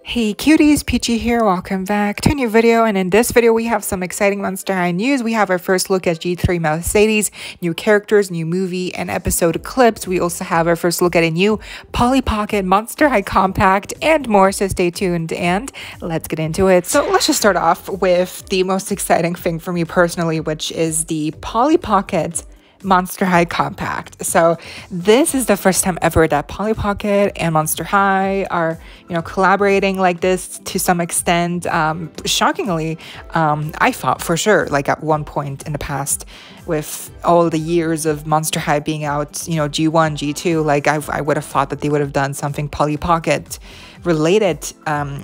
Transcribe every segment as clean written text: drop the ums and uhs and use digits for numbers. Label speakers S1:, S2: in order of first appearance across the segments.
S1: Hey cuties, PeachY here, welcome back to a new video, and in this video we have some exciting Monster High news. We have our first look at G3 Mouscedes, new characters, new movie and episode clips. We also have our first look at a new Polly Pocket Monster High compact and more, so stay tuned and let's get into it. So let's just start off with the most exciting thing for me personally, which is the Polly Pocket Monster High compact. So this is the first time ever that Polly Pocket and Monster High are, collaborating like this to some extent. Shockingly, I thought for sure, like at one point in the past, with all the years of Monster High being out, G1, G2, like I would have thought that they would have done something Polly Pocket related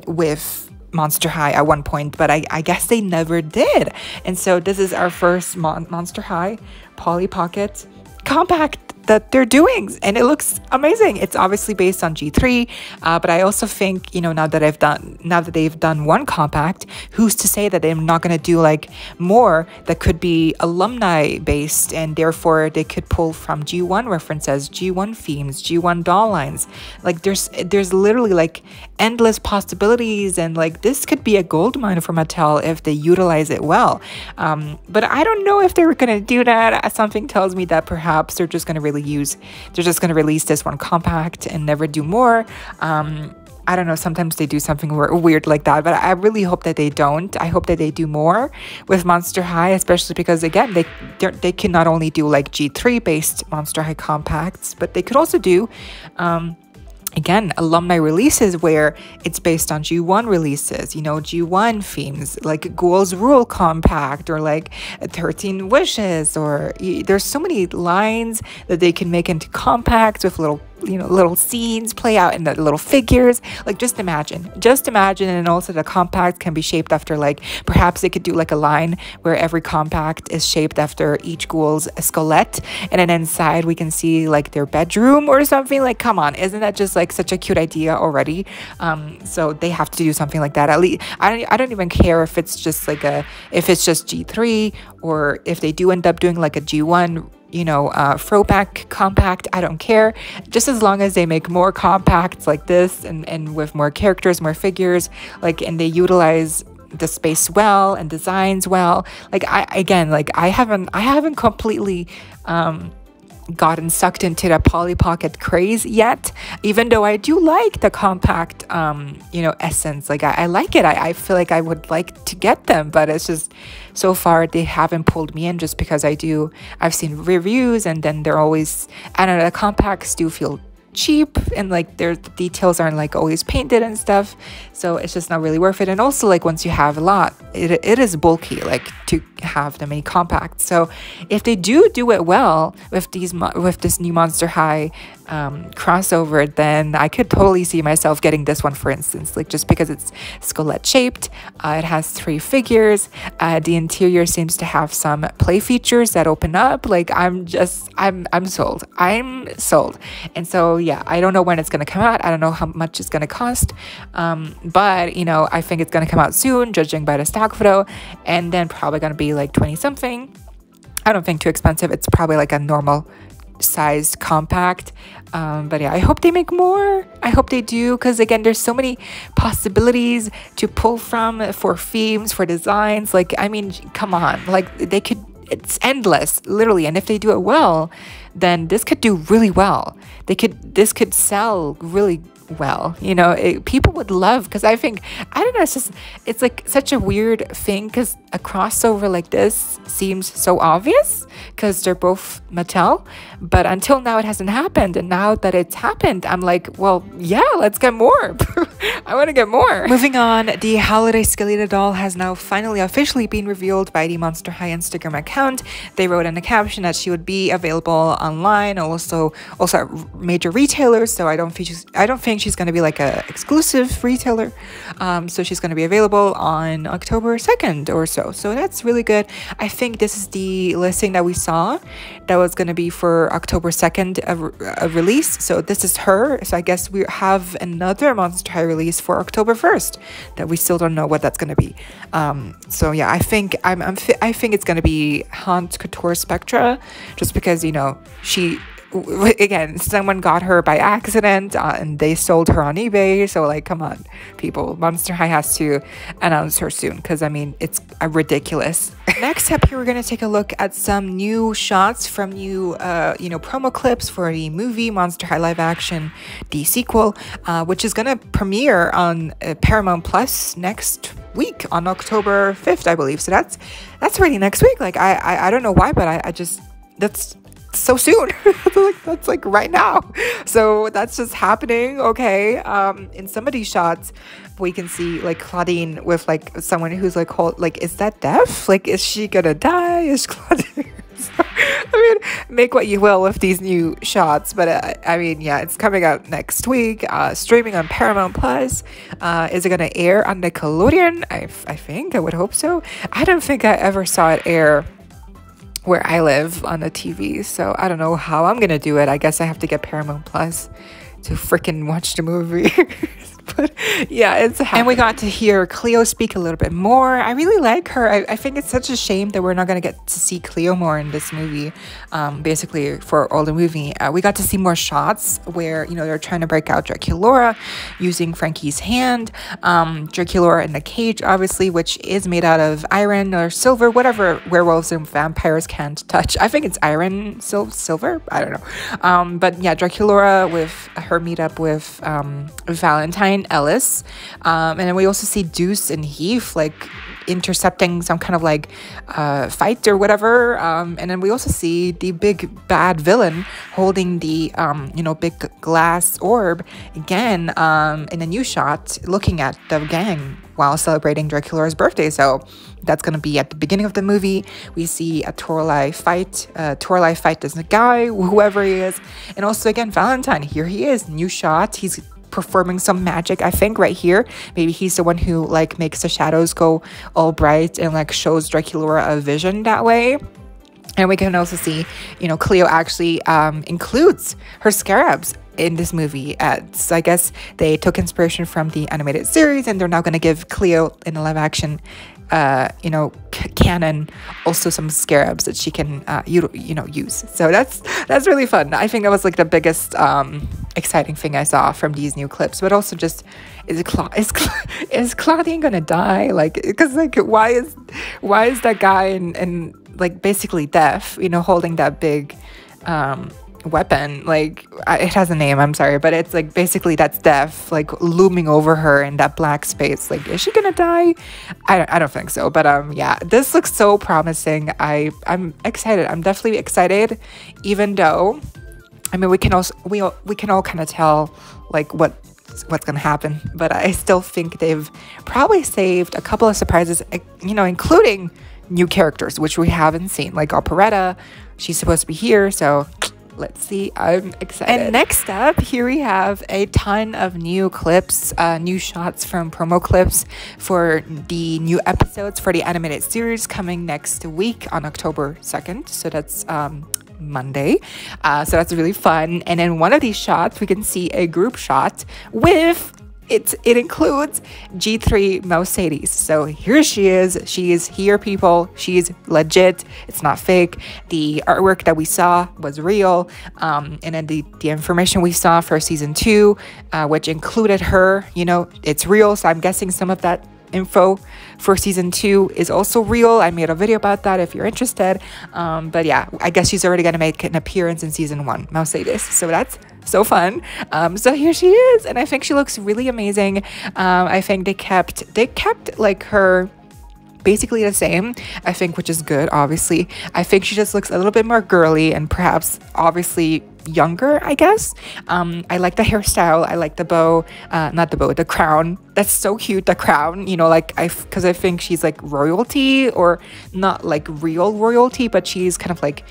S1: with Monster High at one point, but I guess they never did. And so this is our first Monster High Polly Pocket compact that they're doing, and it looks amazing. It's obviously based on G3, but I also think, now that they've done one compact, who's to say that they're not going to do like more that could be alumni based, and therefore they could pull from G1 references, G1 themes, G1 doll lines. Like there's literally like endless possibilities, and like this could be a goldmine for Mattel if they utilize it well. But I don't know if they're going to do that. Something tells me that perhaps they're just going to release this one compact and never do more. I don't know, sometimes they do something weird like that, but I really hope that they don't. I hope that they do more with Monster High, especially because, again, they can not only do like G3 based Monster High compacts, but they could also do again, alumni releases where it's based on G1 releases, G1 themes, like Ghouls Rule compact, or like 13 Wishes, or there's so many lines that they can make into compacts with little scenes play out in the little figures. Like just imagine, and also the compact can be shaped after, like, perhaps they could do like a line where every compact is shaped after each ghoul's skelette, and then inside we can see like their bedroom or something. Like, come on, isn't that just like such a cute idea already? So they have to do something like that. At least I don't even care if it's just if it's just G3, or if they do end up doing like a G1 throwback compact. I don't care, just as long as they make more compacts like this, and with more characters, more figures, like, and they utilize the space well and designs well. Like I haven't completely gotten sucked into the Polly Pocket craze yet, even though I do like the compact essence. Like I like it. I feel like I would like to get them, but it's just so far they haven't pulled me in, just because I've seen reviews, and then they're always, I don't know, the compacts do feel cheap, and like the details aren't like always painted and stuff, so it's just not really worth it. And also, like, once you have a lot, it is bulky, like, to have that many compacts. So if they do it well with this new Monster High crossover, then I could totally see myself getting this one, for instance, like, just because it's skelette shaped. It has 3 figures. The interior seems to have some play features that open up. Like, I'm sold. I'm sold. And so yeah, I don't know when it's going to come out. I don't know how much it's going to cost. But I think it's going to come out soon, judging by the stock photo, and then probably going to be like 20 something. I don't think too expensive. It's probably like a normal sized compact. But yeah, I hope they make more. I hope they do, because again, there's so many possibilities to pull from for themes, for designs. Like, I mean, come on, like, it's endless, literally. And if they do it well, then this could do really well. This could sell really well. People would love, because I don't know, it's like such a weird thing, because a crossover like this seems so obvious because they're both Mattel, but until now it hasn't happened. And now that it's happened, I'm like, well, yeah, let's get more. I want to get more. Moving on, the holiday Skeletor doll has now finally officially been revealed by the Monster High Instagram account. They wrote in the caption that she would be available online, also at major retailers. So I don't think she's going to be like a exclusive retailer. So she's going to be available on October 2nd or so. So that's really good. I think this is the listing that we saw that was going to be for October 2nd a release. So this is her. So I guess we have another Monster High release for October 1st that we still don't know what that's going to be. So yeah, I think it's going to be Haunt Couture, Spectra, just because she again, someone got her by accident and they sold her on eBay. So like, come on, people, Monster High has to announce her soon, because I mean, it's ridiculous. Next up here, we're going to take a look at some new shots from new promo clips for the movie Monster High live action, the sequel, which is going to premiere on Paramount Plus next week on October 5th, I believe. So that's already next week. Like I don't know why, but I just, that's so soon. That's like right now. So that's just happening. Okay. In some of these shots we can see like Claudine with like someone who's like is that deaf? Like, is she gonna die? Is Claudine I mean, make what you will with these new shots, but I mean, yeah, it's coming out next week, streaming on Paramount Plus. Is it gonna air on Nickelodeon? I think, I would hope so. I don't think I ever saw it air where I live on the TV, so I don't know how I'm gonna do it. I guess I have to get Paramount Plus to freaking watch the movie. But yeah, and we got to hear Cleo speak a little bit more. I really like her. I think it's such a shame that we're not going to get to see Cleo more in this movie. Basically, for all the movie, we got to see more shots where, you know, they're trying to break out Draculaura using Frankie's hand. Draculaura in the cage, obviously, which is made out of iron or silver, whatever werewolves and vampires can't touch. I think it's iron, silver. I don't know. But yeah, Draculaura with her meetup with Valentine Ellis, and then we also see Deuce and Heath like intercepting some kind of like fight or whatever, and then we also see the big bad villain holding the big glass orb again in a new shot, looking at the gang while celebrating Draculaura's birthday. So that's going to be at the beginning of the movie. We see a Toralei fight this guy, whoever he is, and also again Valentine, here he is, new shot, he's performing some magic, I think, right here. Maybe he's the one who like makes the shadows go all bright and like shows Draculaura a vision that way. And we can also see, you know, Cleo actually includes her scarabs in this movie. So I guess they took inspiration from the animated series, and they're now going to give Cleo in the live action canon also some scarabs that she can use. So that's really fun. I think that was like the biggest exciting thing I saw from these new clips. But also just, is Claudine gonna die? Like, because like why is that guy and like basically deaf, you know, holding that big weapon? Like, it has a name, I'm sorry, but it's like basically that's death like looming over her in that black space. Like, is she gonna die? I don't think so, but yeah, this looks so promising. I'm excited. I'm definitely excited, even though I mean we can all kind of tell like what's gonna happen, but I still think they've probably saved a couple of surprises, you know, including new characters which we haven't seen, like Operetta. She's supposed to be here, so let's see. I'm excited. And next up, here we have a ton of new clips, new shots from promo clips for the new episodes for the animated series coming next week on October 2nd. So that's Monday. So that's really fun. And in one of these shots, we can see a group shot with it includes G3 Mouscedes. So here she is. She is here, people. She's legit. It's not fake. The artwork that we saw was real. And then the information we saw for season 2, which included her, you know, it's real. So I'm guessing some of that info for season 2 is also real. I made a video about that if you're interested. But yeah, I guess she's already going to make an appearance in season 1, Mouscedes. So that's so fun. So here she is, and I think she looks really amazing. I think they kept like her basically the same, I think, which is good. Obviously, I think she just looks a little bit more girly and perhaps obviously younger, I guess. I like the hairstyle. I like the bow, not the bow, the crown. That's so cute, the crown, you know, like because I think she's like royalty, or not like real royalty, but she's kind of like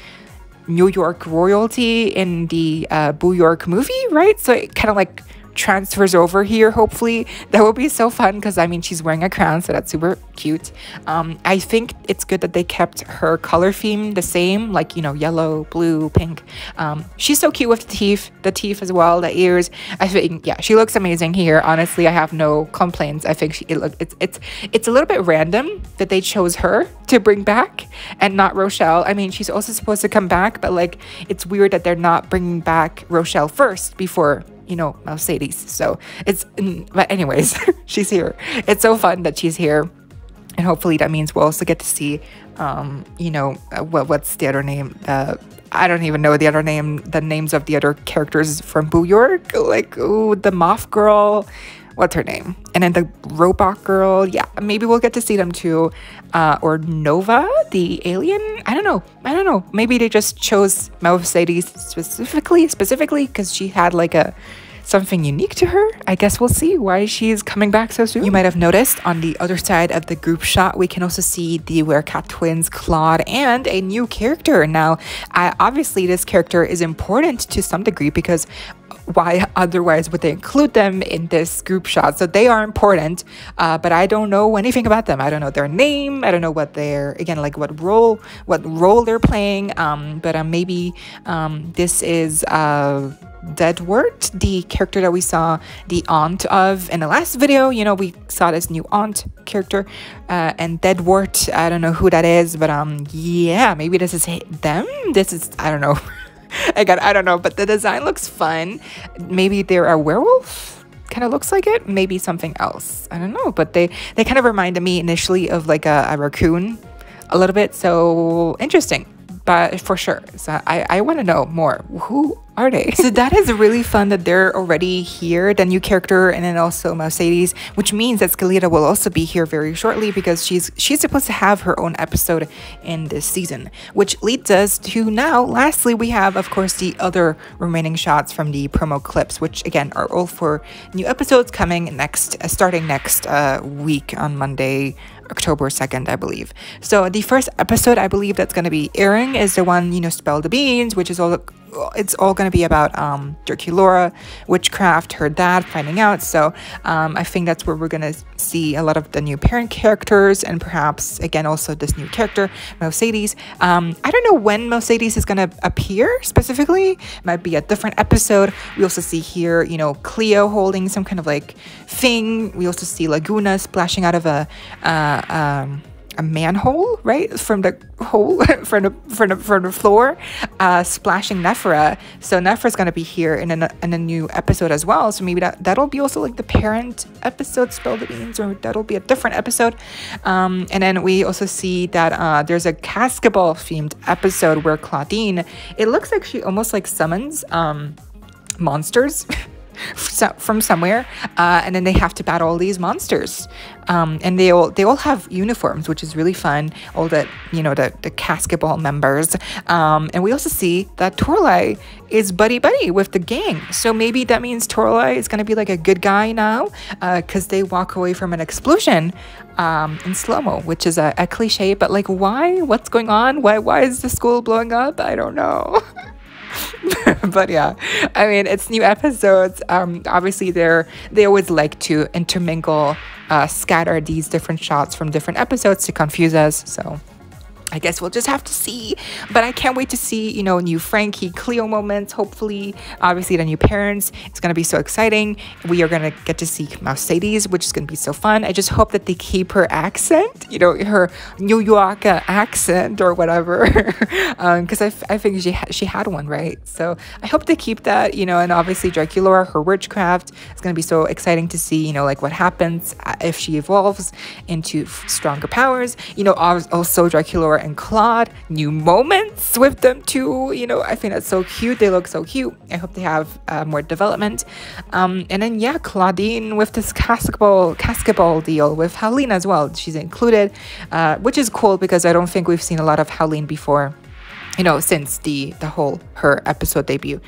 S1: New York royalty in the Boo York movie, right? So it kind of like transfers over here, hopefully. That will be so fun because I mean she's wearing a crown, so that's super cute. I think it's good that they kept her color theme the same, like, you know, yellow, blue, pink. She's so cute with the teeth as well, the ears. I think, yeah, she looks amazing here. Honestly, I have no complaints. I think it's a little bit random that they chose her to bring back and not Rochelle. I mean, she's also supposed to come back, but like it's weird that they're not bringing back Rochelle first before, you know, Mouscedes. So it's, but anyways, she's here. It's so fun that she's here, and hopefully that means we'll also get to see you know, what's the other name, I don't even know the names of the other characters from Boo York, like, ooh, the moth girl, what's her name? And then the robot girl. Yeah, maybe we'll get to see them too. Or Nova, the alien. I don't know. Maybe they just chose Mouscedes specifically because she had like something unique to her. I guess we'll see why she's coming back so soon. You might have noticed on the other side of the group shot, we can also see the Werecat twins, Claude, and a new character. Now, obviously this character is important to some degree because why otherwise would they include them in this group shot? So they are important, but I don't know anything about them. I don't know their name. I don't know what they're, again, like what role they're playing. But maybe this is Deadwort, the character that we saw the aunt of in the last video. You know, we saw this new aunt character, and Deadwort, I don't know who that is, but yeah, maybe this is them. This is, I don't know. I don't know, but the design looks fun. Maybe they're a werewolf, kind of looks like it. Maybe something else, I don't know, but they kind of reminded me initially of like a raccoon a little bit. So interesting, but for sure. So I want to know more. Who are they? So that is really fun that they're already here, the new character, and then also Mouscedes, which means that Skeleta will also be here very shortly because she's supposed to have her own episode in this season, which leads us to now, lastly, we have, of course, the other remaining shots from the promo clips, which again are all for new episodes coming starting next week on Monday, October 2nd, I believe. So the first episode I believe that's going to be airing is the one, you know, Spell the Beans, which is all going to be about Draculaura, witchcraft, her dad finding out. So I think that's where we're going to see a lot of the new parent characters, and perhaps again also this new character Mouscedes. I don't know when Mouscedes is going to appear specifically. Might be a different episode. We also see here, you know, Cleo holding some kind of like thing. We also see Laguna splashing out of a manhole, right, from the hole from the floor, splashing Nephra. So Nephra's gonna be here in a new episode as well. So maybe that'll be also like the parent episode, Spell the Beans, or that'll be a different episode. And then we also see that there's a basketball themed episode where Claudine, it looks like she almost like summons monsters from somewhere, and then they have to battle all these monsters, and they all have uniforms, which is really fun, all the, you know, the basketball members, and we also see that Torlai is buddy with the gang. So maybe that means Torlai is going to be like a good guy now, because they walk away from an explosion in slow-mo, which is a cliche, but like, why? What's going on? Why is the school blowing up? I don't know. But yeah, I mean, it's new episodes. Obviously they always like to intermingle, scatter these different shots from different episodes to confuse us. So I guess we'll just have to see, but I can't wait to see, you know, new Frankie, Cleo moments, hopefully, obviously the new parents. It's going to be so exciting. We are going to get to see Mouscedes, which is going to be so fun. I just hope that they keep her accent, you know, her New York accent or whatever, because I think she had one, right? So I hope they keep that, you know, and obviously Draculaura, her witchcraft. It's going to be so exciting to see, you know, like what happens if she evolves into stronger powers. You know, also Draculaura and Claude, new moments with them too, you know, I think that's so cute. They look so cute. I hope they have more development, and then yeah, Claudine with this basketball deal with Howleen as well. She's included, which is cool because I don't think we've seen a lot of Howleen before, you know, since her episode debut.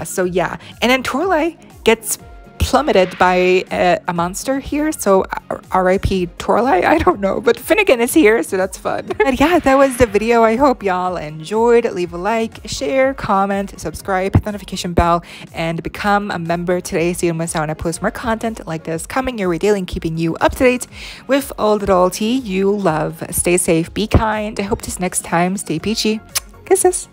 S1: So yeah, and then Torlai gets plummeted by a monster here, so R.I.P. Torlai, I don't know, but Finnegan is here, so that's fun. But yeah, that was the video. I hope y'all enjoyed. Leave a like, share, comment, subscribe, hit the notification bell, and become a member today so you don't miss out when I post more content like this coming your way daily and keeping you up to date with all the loyalty you love. Stay safe, be kind. I hope this next time, stay peachy. Kisses.